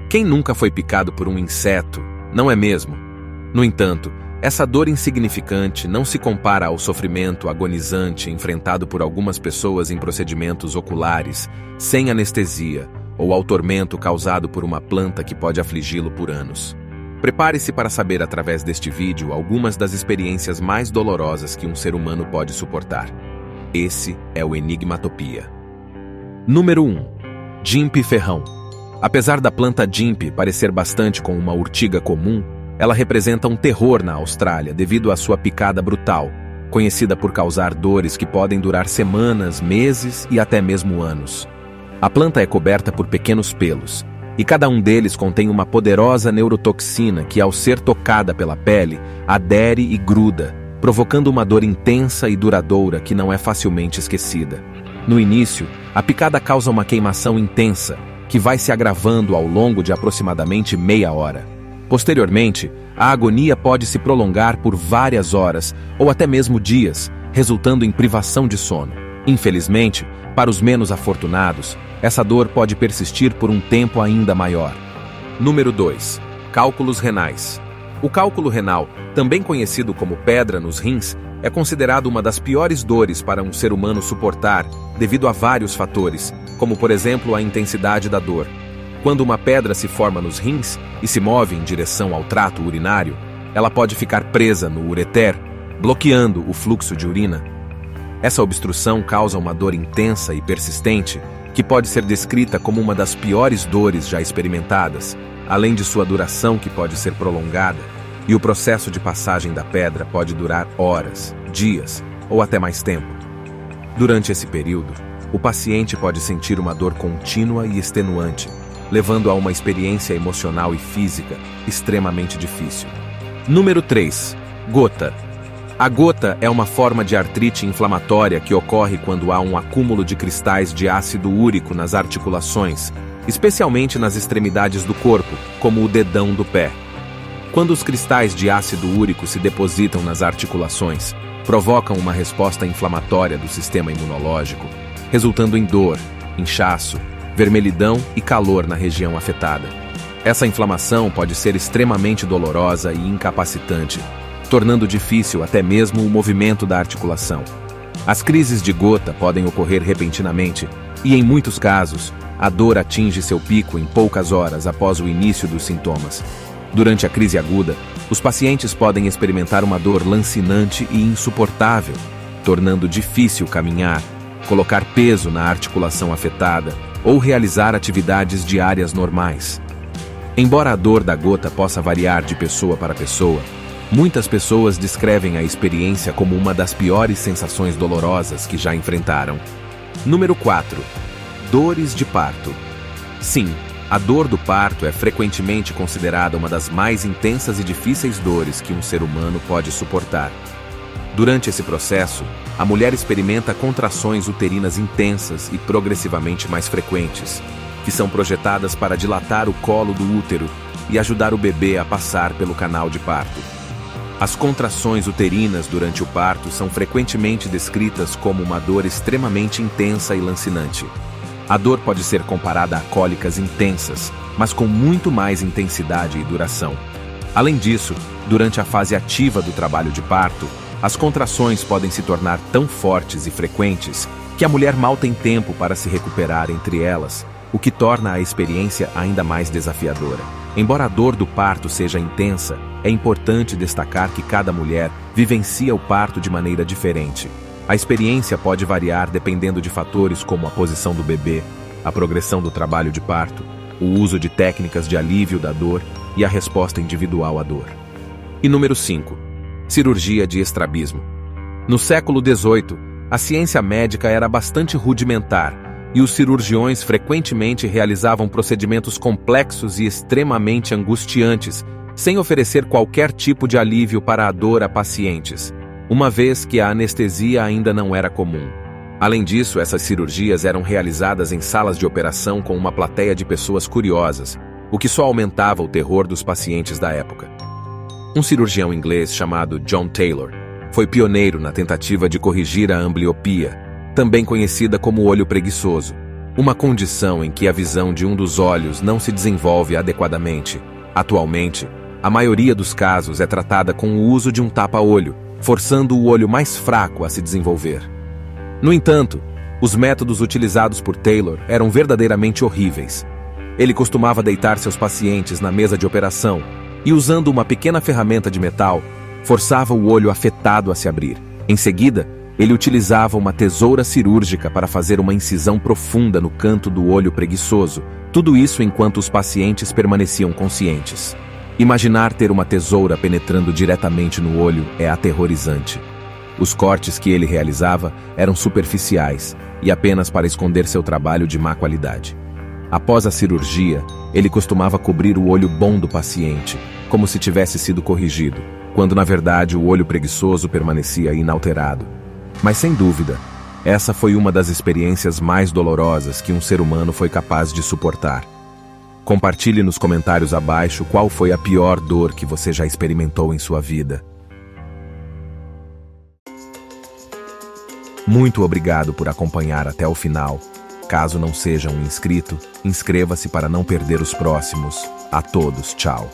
Quem nunca foi picado por um inseto, não é mesmo? No entanto, essa dor insignificante não se compara ao sofrimento agonizante enfrentado por algumas pessoas em procedimentos oculares, sem anestesia, ou ao tormento causado por uma planta que pode afligi-lo por anos. Prepare-se para saber através deste vídeo algumas das experiências mais dolorosas que um ser humano pode suportar. Esse é o Enigmatopia. Número 1. Gimpe ferrão. Apesar da planta Gimpe parecer bastante com uma urtiga comum, ela representa um terror na Austrália devido à sua picada brutal, conhecida por causar dores que podem durar semanas, meses e até mesmo anos. A planta é coberta por pequenos pelos, e cada um deles contém uma poderosa neurotoxina que, ao ser tocada pela pele, adere e gruda, provocando uma dor intensa e duradoura que não é facilmente esquecida. No início, a picada causa uma queimação intensa, que vai se agravando ao longo de aproximadamente meia hora. Posteriormente, a agonia pode se prolongar por várias horas ou até mesmo dias, resultando em privação de sono. Infelizmente, para os menos afortunados, essa dor pode persistir por um tempo ainda maior. Número 2. Cálculos renais. O cálculo renal, também conhecido como pedra nos rins, é considerado uma das piores dores para um ser humano suportar devido a vários fatores, como por exemplo a intensidade da dor. Quando uma pedra se forma nos rins e se move em direção ao trato urinário, ela pode ficar presa no ureter, bloqueando o fluxo de urina. Essa obstrução causa uma dor intensa e persistente, que pode ser descrita como uma das piores dores já experimentadas, além de sua duração que pode ser prolongada, e o processo de passagem da pedra pode durar horas, dias ou até mais tempo. Durante esse período, o paciente pode sentir uma dor contínua e extenuante, levando a uma experiência emocional e física extremamente difícil. Número 3. Gota. A gota é uma forma de artrite inflamatória que ocorre quando há um acúmulo de cristais de ácido úrico nas articulações, especialmente nas extremidades do corpo, como o dedão do pé. Quando os cristais de ácido úrico se depositam nas articulações, provocam uma resposta inflamatória do sistema imunológico, resultando em dor, inchaço, vermelhidão e calor na região afetada. Essa inflamação pode ser extremamente dolorosa e incapacitante, tornando difícil até mesmo o movimento da articulação. As crises de gota podem ocorrer repentinamente e, em muitos casos, a dor atinge seu pico em poucas horas após o início dos sintomas. Durante a crise aguda, os pacientes podem experimentar uma dor lancinante e insuportável, tornando difícil caminhar, colocar peso na articulação afetada ou realizar atividades diárias normais. Embora a dor da gota possa variar de pessoa para pessoa, muitas pessoas descrevem a experiência como uma das piores sensações dolorosas que já enfrentaram. Número 4. Dores de parto. Sim, a dor do parto é frequentemente considerada uma das mais intensas e difíceis dores que um ser humano pode suportar. Durante esse processo, a mulher experimenta contrações uterinas intensas e progressivamente mais frequentes, que são projetadas para dilatar o colo do útero e ajudar o bebê a passar pelo canal de parto. As contrações uterinas durante o parto são frequentemente descritas como uma dor extremamente intensa e lancinante. A dor pode ser comparada a cólicas intensas, mas com muito mais intensidade e duração. Além disso, durante a fase ativa do trabalho de parto, as contrações podem se tornar tão fortes e frequentes que a mulher mal tem tempo para se recuperar entre elas, o que torna a experiência ainda mais desafiadora. Embora a dor do parto seja intensa, é importante destacar que cada mulher vivencia o parto de maneira diferente. A experiência pode variar dependendo de fatores como a posição do bebê, a progressão do trabalho de parto, o uso de técnicas de alívio da dor e a resposta individual à dor. E número 5. Cirurgia de estrabismo. No século XVIII, a ciência médica era bastante rudimentar e os cirurgiões frequentemente realizavam procedimentos complexos e extremamente angustiantes, sem oferecer qualquer tipo de alívio para a dor a pacientes, uma vez que a anestesia ainda não era comum. Além disso, essas cirurgias eram realizadas em salas de operação com uma plateia de pessoas curiosas, o que só aumentava o terror dos pacientes da época. Um cirurgião inglês chamado John Taylor foi pioneiro na tentativa de corrigir a ambliopia, também conhecida como olho preguiçoso, uma condição em que a visão de um dos olhos não se desenvolve adequadamente. Atualmente, a maioria dos casos é tratada com o uso de um tapa-olho, forçando o olho mais fraco a se desenvolver. No entanto, os métodos utilizados por Taylor eram verdadeiramente horríveis. Ele costumava deitar seus pacientes na mesa de operação e, usando uma pequena ferramenta de metal, forçava o olho afetado a se abrir. Em seguida, ele utilizava uma tesoura cirúrgica para fazer uma incisão profunda no canto do olho preguiçoso, tudo isso enquanto os pacientes permaneciam conscientes. Imaginar ter uma tesoura penetrando diretamente no olho é aterrorizante. Os cortes que ele realizava eram superficiais e apenas para esconder seu trabalho de má qualidade. Após a cirurgia, ele costumava cobrir o olho bom do paciente, como se tivesse sido corrigido, quando na verdade o olho preguiçoso permanecia inalterado. Mas sem dúvida, essa foi uma das experiências mais dolorosas que um ser humano foi capaz de suportar. Compartilhe nos comentários abaixo qual foi a pior dor que você já experimentou em sua vida. Muito obrigado por acompanhar até o final. Caso não seja um inscrito, inscreva-se para não perder os próximos. A todos, tchau.